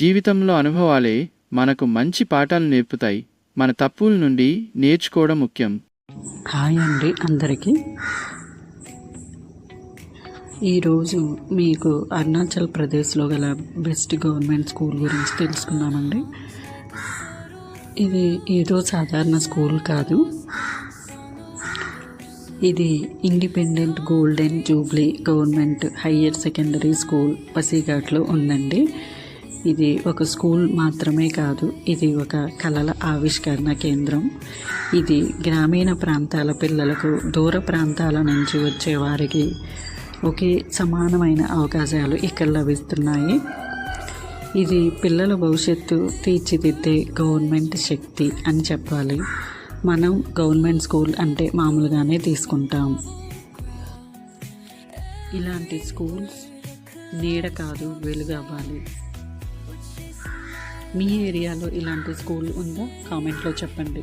జీవితంలో అనుభవాలే మనకు మంచి పాఠాలు నేర్పుతాయి. మన తప్పుల నుండి నేర్చుకోవడం ముఖ్యం. హాయ్ అండి అందరికీ. ఈరోజు మీకు అరుణాచల్ ప్రదేశ్లో గల బెస్ట్ గవర్నమెంట్ స్కూల్ గురించి తెలుసుకున్నామండి. ఇది ఏదో సాధారణ స్కూల్ కాదు. ఇది independent golden jubilee government higher secondary school పసిఘాట్లో ఉందండి. ఇది ఒక స్కూల్ మాత్రమే కాదు, ఇది ఒక కళల ఆవిష్కరణ కేంద్రం. ఇది గ్రామీణ ప్రాంతాల పిల్లలకు దూర ప్రాంతాల నుంచి వచ్చే వారికి ఒకే సమానమైన అవకాశాలు ఇక్కడ లభిస్తున్నాయి. ఇది పిల్లల భవిష్యత్తు తీర్చిదిద్దే గవర్నమెంట్ శక్తి అని చెప్పాలి. మనం గవర్నమెంట్ స్కూల్ అంటే మామూలుగానే తీసుకుంటాం. ఇలాంటి స్కూల్స్ నీడ కాదు, వెలుగు అవ్వాలి. మీ ఏరియాలో ఇలాంటి స్కూల్ ఉందా? కామెంట్లో చెప్పండి.